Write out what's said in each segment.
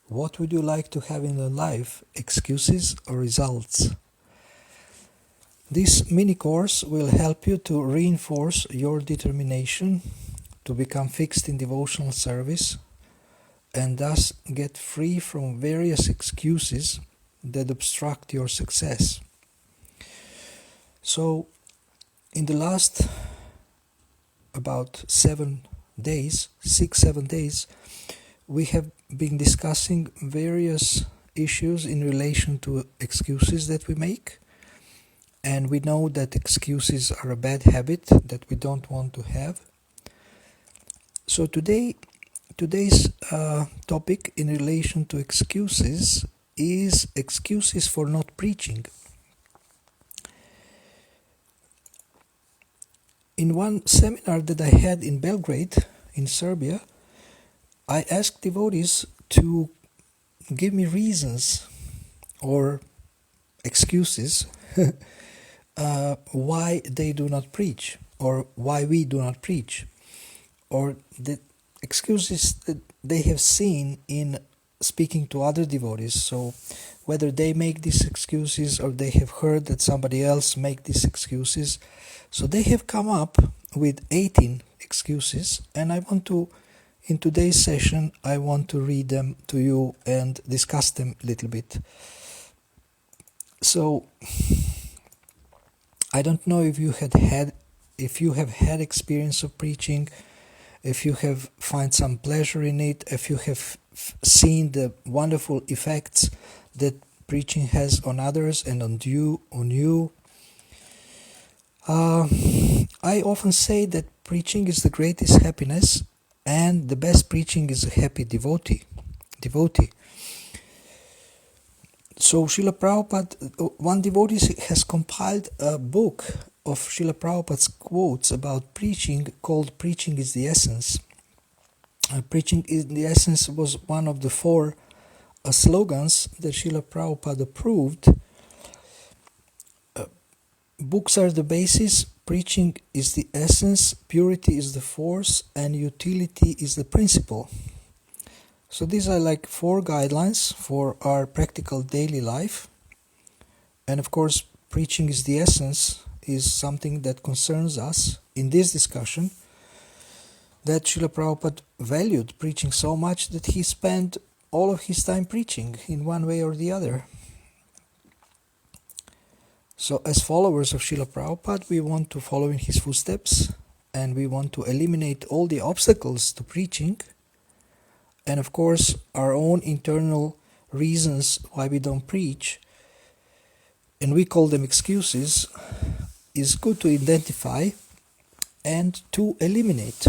What would you like to have in your life, excuses or results? This mini course will help you to reinforce your determination to become fixed in devotional service and thus get free from various excuses that obstruct your success. So, in the last about 7 days, 6-7 days, we have been discussing various issues in relation to excuses that we make, and we know that excuses are a bad habit that we don't want to have. So today's topic in relation to excuses is excuses for not preaching. In one seminar that I had in Belgrade, in Serbia, I asked devotees to give me reasons or excuses why they do not preach, or why we do not preach, or the excuses that they have seen in speaking to other devotees. So whether they make these excuses or they have heard that somebody else make these excuses. So they have come up with 18 excuses, and in today's session, I want to read them to you and discuss them a little bit. So, I don't know if you have had experience of preaching, if you have find some pleasure in it, if you have seen the wonderful effects that preaching has on others and on you. I often say that preaching is the greatest happiness, and the best preaching is a happy devotee. So Srila Prabhupada, one devotee has compiled a book of Srila Prabhupada's quotes about preaching called Preaching is the Essence. Preaching is the Essence was one of the 4 slogans that Srila Prabhupada approved. Books are the basis, preaching is the essence, purity is the force, and utility is the principle. So these are like 4 guidelines for our practical daily life. And of course, preaching is the essence is something that concerns us in this discussion, that Srila Prabhupada valued preaching so much that he spent all of his time preaching in one way or the other. So as followers of Srila Prabhupada, we want to follow in his footsteps, and we want to eliminate all the obstacles to preaching, and of course our own internal reasons why we don't preach, and we call them excuses, is good to identify and to eliminate.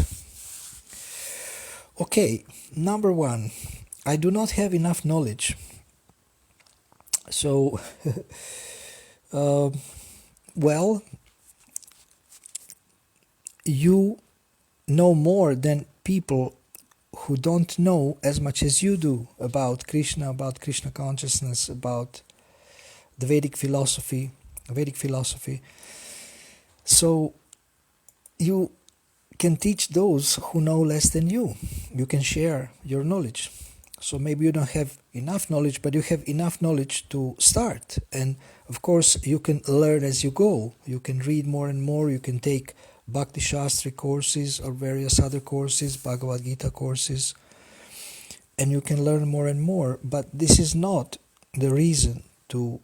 Okay, number 1, I do not have enough knowledge. So well, you know more than people who don't know as much as you do about Krishna consciousness, about the Vedic philosophy. So you can teach those who know less than you. You can share your knowledge. So maybe you don't have enough knowledge, but you have enough knowledge to start. And of course, you can learn as you go. You can read more and more. You can take Bhakti Shastri courses or various other courses, Bhagavad Gita courses. And you can learn more and more. But this is not the reason to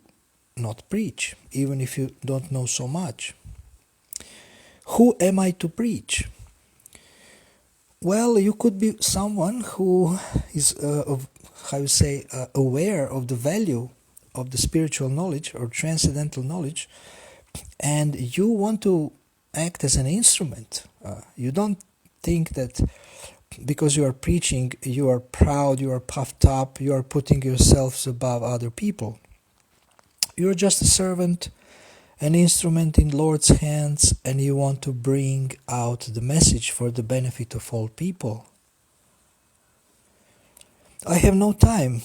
not preach, even if you don't know so much. Who am I to preach? Well, you could be someone who is, aware of the value of the spiritual knowledge or transcendental knowledge, and you want to act as an instrument. You don't think that because you are preaching, you are proud, you are puffed up, you are putting yourselves above other people. You're just a servant, an instrument in Lord's hands, and you want to bring out the message for the benefit of all people. I have no time.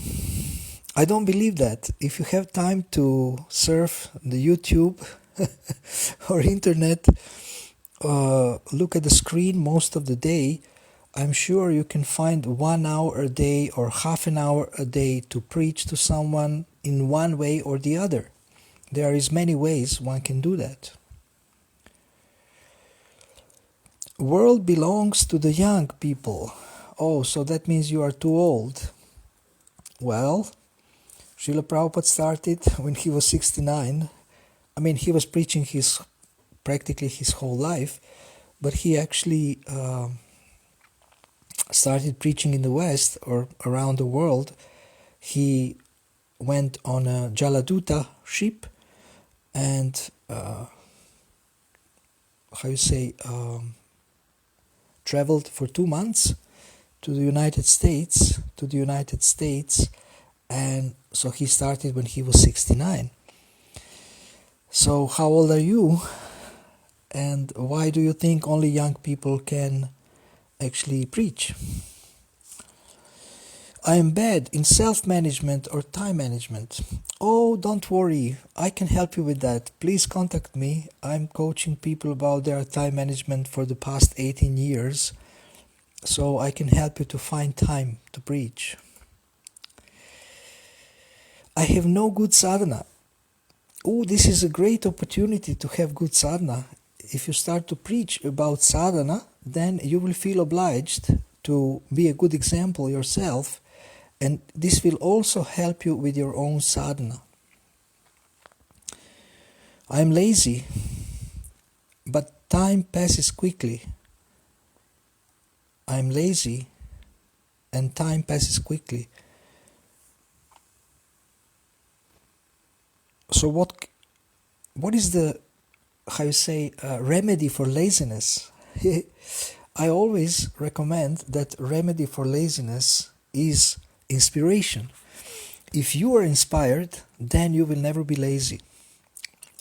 I don't believe that. If you have time to surf the YouTube or internet, look at the screen most of the day, I'm sure you can find 1 hour a day or half an hour a day to preach to someone in one way or the other. There is many ways one can do that. World belongs to the young people. Oh, so that means you are too old. Well, Srila Prabhupada started when he was 69. I mean, he was preaching practically his whole life, but he actually started preaching in the West or around the world. He went on a Jaladuta ship and traveled for 2 months to the United States, and so he started when he was 69. So how old are you? And why do you think only young people can actually preach? I am bad in self-management or time management. Oh, don't worry, I can help you with that. Please contact me. I'm coaching people about their time management for the past 18 years, so I can help you to find time to preach. I have no good sadhana. Oh, this is a great opportunity to have good sadhana. If you start to preach about sadhana, then you will feel obliged to be a good example yourself, and this will also help you with your own sadhana. I am lazy, but time passes quickly. I am lazy and time passes quickly. So what is the remedy for laziness? I always recommend that remedy for laziness is inspiration. If you are inspired, then you will never be lazy.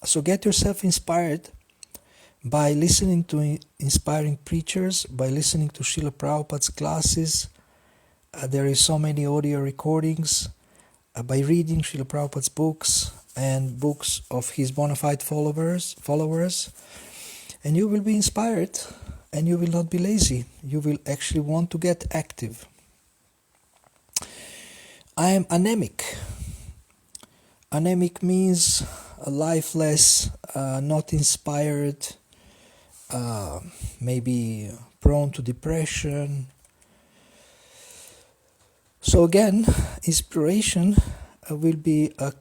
So get yourself inspired by listening to inspiring preachers, by listening to Srila Prabhupada's classes. There is so many audio recordings, by reading Srila Prabhupada's books and books of his bona fide followers, and you will be inspired and you will not be lazy. You will actually want to get active. I am anemic. Anemic means lifeless, not inspired, maybe prone to depression. So again, inspiration will be a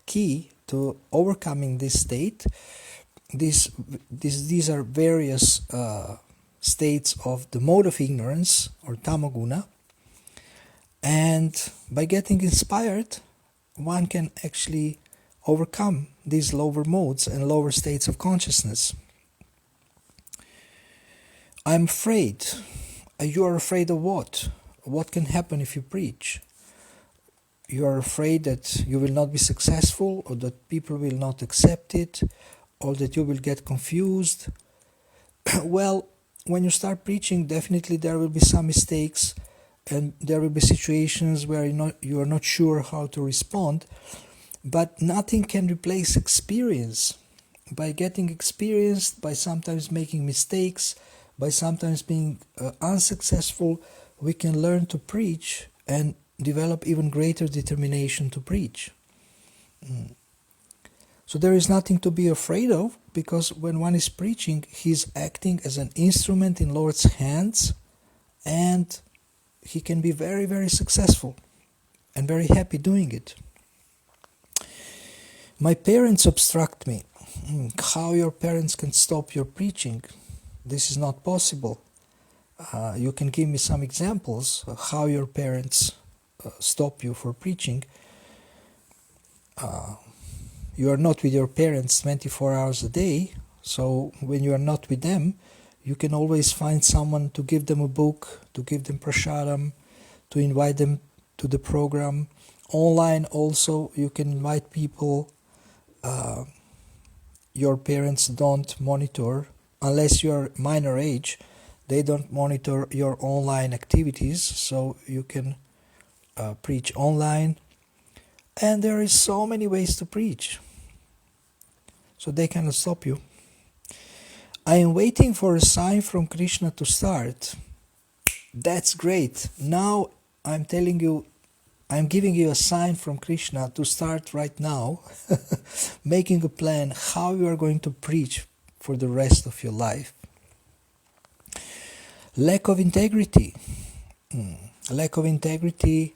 key to overcoming this state. These are various states of the mode of ignorance or tamaguna, and by getting inspired, one can actually overcome these lower modes and lower states of consciousness. I'm afraid. You are afraid of what? What can happen if you preach? You are afraid that you will not be successful, or that people will not accept it, or that you will get confused. Well, when you start preaching, definitely there will be some mistakes, and there will be situations where you are not sure how to respond, but nothing can replace experience. By getting experienced, by sometimes making mistakes, by sometimes being unsuccessful, we can learn to preach and develop even greater determination to preach. So there is nothing to be afraid of, because when one is preaching, he is acting as an instrument in Lord's hands, and he can be very, very successful and very happy doing it. My parents obstruct me. How your parents can stop your preaching? This is not possible. You can give me some examples of how your parents stop you for preaching. You are not with your parents 24 hours a day, so when you are not with them, you can always find someone to give them a book, to give them prasadam, to invite them to the program. Online also, you can invite people. Your parents don't monitor, unless you are minor age, they don't monitor your online activities, so you can preach online. And there is so many ways to preach, so they cannot stop you. I am waiting for a sign from Krishna to start. That's great. Now I'm telling you, I'm giving you a sign from Krishna to start right now, making a plan how you are going to preach for the rest of your life. Lack of integrity. Lack of integrity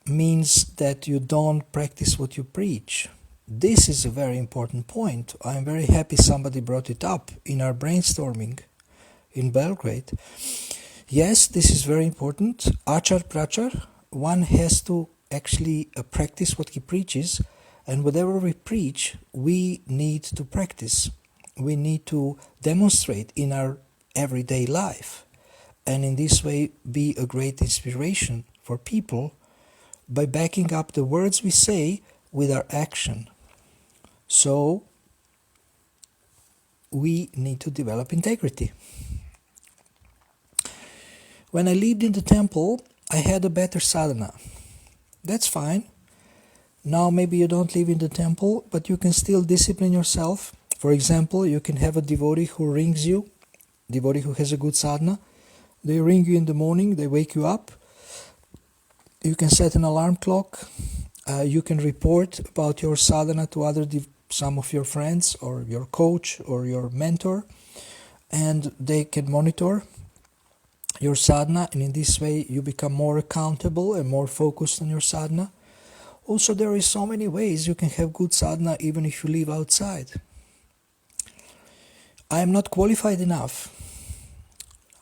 means that you don't practice what you preach. This is a very important point. I'm very happy somebody brought it up in our brainstorming in Belgrade. Yes, this is very important. Achar prachar, one has to actually practice what he preaches, and whatever we preach, we need to practice. We need to demonstrate in our everyday life, and in this way be a great inspiration for people by backing up the words we say with our action. So we need to develop integrity. When I lived in the temple, I had a better sadhana. That's fine. Now maybe you don't live in the temple, but you can still discipline yourself. For example, you can have a devotee who rings you, devotee who has a good sadhana. They ring you in the morning, they wake you up. You can set an alarm clock. You can report about your sadhana to some of your friends or your coach or your mentor, and they can monitor your sadhana, and in this way you become more accountable and more focused on your sadhana. Also, there is so many ways you can have good sadhana even if you live outside. I am not qualified enough.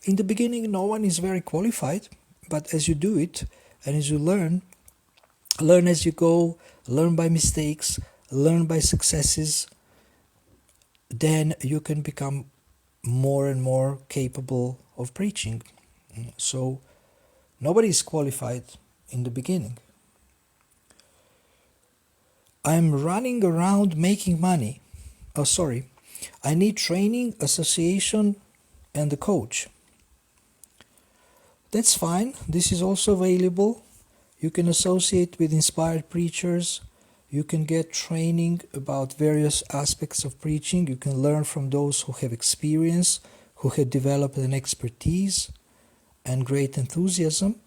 In the beginning, no one is very qualified, but as you do it and as you learn as you go, learn by mistakes, learn by successes, then you can become more and more capable of preaching. So nobody is qualified in the beginning. I'm running around making money. I need training, association, and a coach. That's fine. This is also available. You can associate with inspired preachers. You can get training about various aspects of preaching. You can learn from those who have experience, who have developed an expertise and great enthusiasm.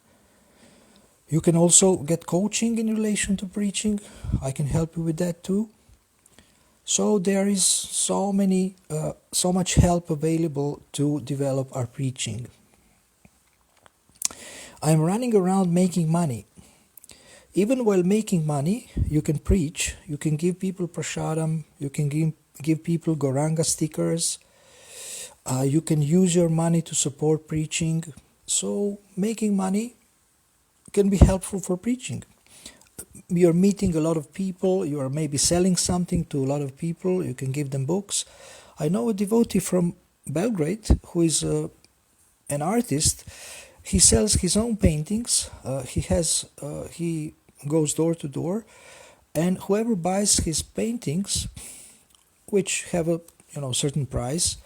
You can also get coaching in relation to preaching. I can help you with that too. So there is so much help available to develop our preaching. I'm running around making money. Even while making money, you can preach, you can give people prasadam, you can give people Gauranga stickers, you can use your money to support preaching. So making money can be helpful for preaching. You're meeting a lot of people, you are maybe selling something to a lot of people, you can give them books. I know a devotee from Belgrade who is an artist. He sells his own paintings. He goes door to door, and whoever buys his paintings, which have a certain price,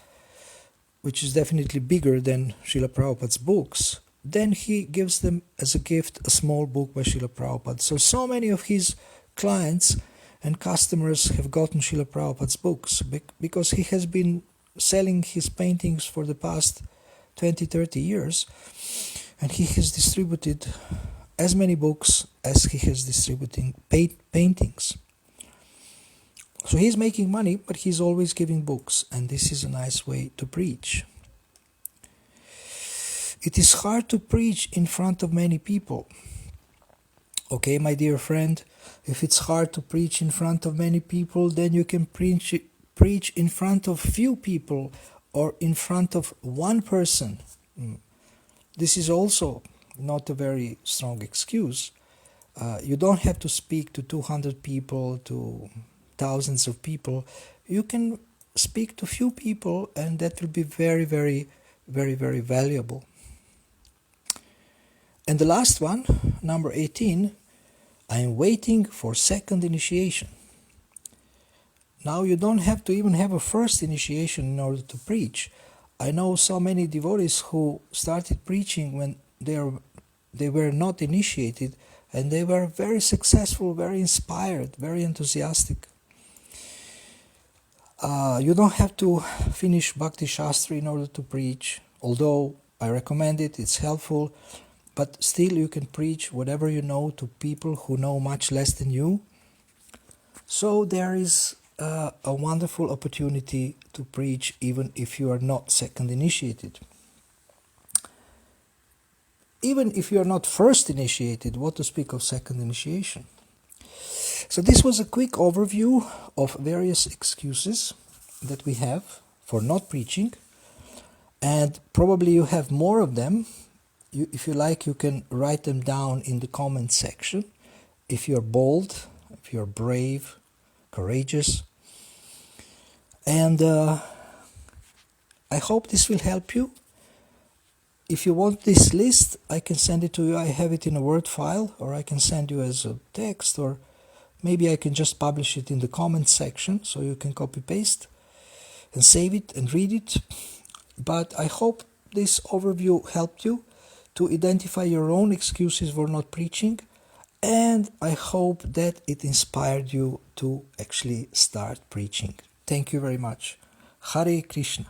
which is definitely bigger than Srila Prabhupada's books, then he gives them as a gift a small book by Srila Prabhupada. So many of his clients and customers have gotten Srila Prabhupada's books because he has been selling his paintings for the past 20-30 years, and he has distributed as many books as he has distributing paintings. So he's making money, but he's always giving books, and this is a nice way to preach. It is hard to preach in front of many people. Okay, my dear friend, if it's hard to preach in front of many people, then you can preach in front of few people or in front of one person. This is also not a very strong excuse. You don't have to speak to 200 people, to thousands of people. You can speak to few people, and that will be very, very, very, very valuable. And the last one, number 18, I am waiting for second initiation. Now you don't have to even have a first initiation in order to preach. I know so many devotees who started preaching when they were not initiated, and they were very successful, very inspired, very enthusiastic. You don't have to finish Bhakti Shastra in order to preach, although I recommend it, it's helpful, but still you can preach whatever you know to people who know much less than you. So there is a wonderful opportunity to preach even if you are not second initiated. Even if you are not first initiated, what to speak of second initiation? So this was a quick overview of various excuses that we have for not preaching, and probably you have more of them. If you like, you can write them down in the comment section. If you're bold, if you're brave, courageous. And I hope this will help you. If you want this list, I can send it to you. I have it in a Word file, or I can send you as a text, or maybe I can just publish it in the comment section so you can copy paste and save it and read it. But I hope this overview helped you to identify your own excuses for not preaching, and I hope that it inspired you to actually start preaching. Thank you very much. Hare Krishna.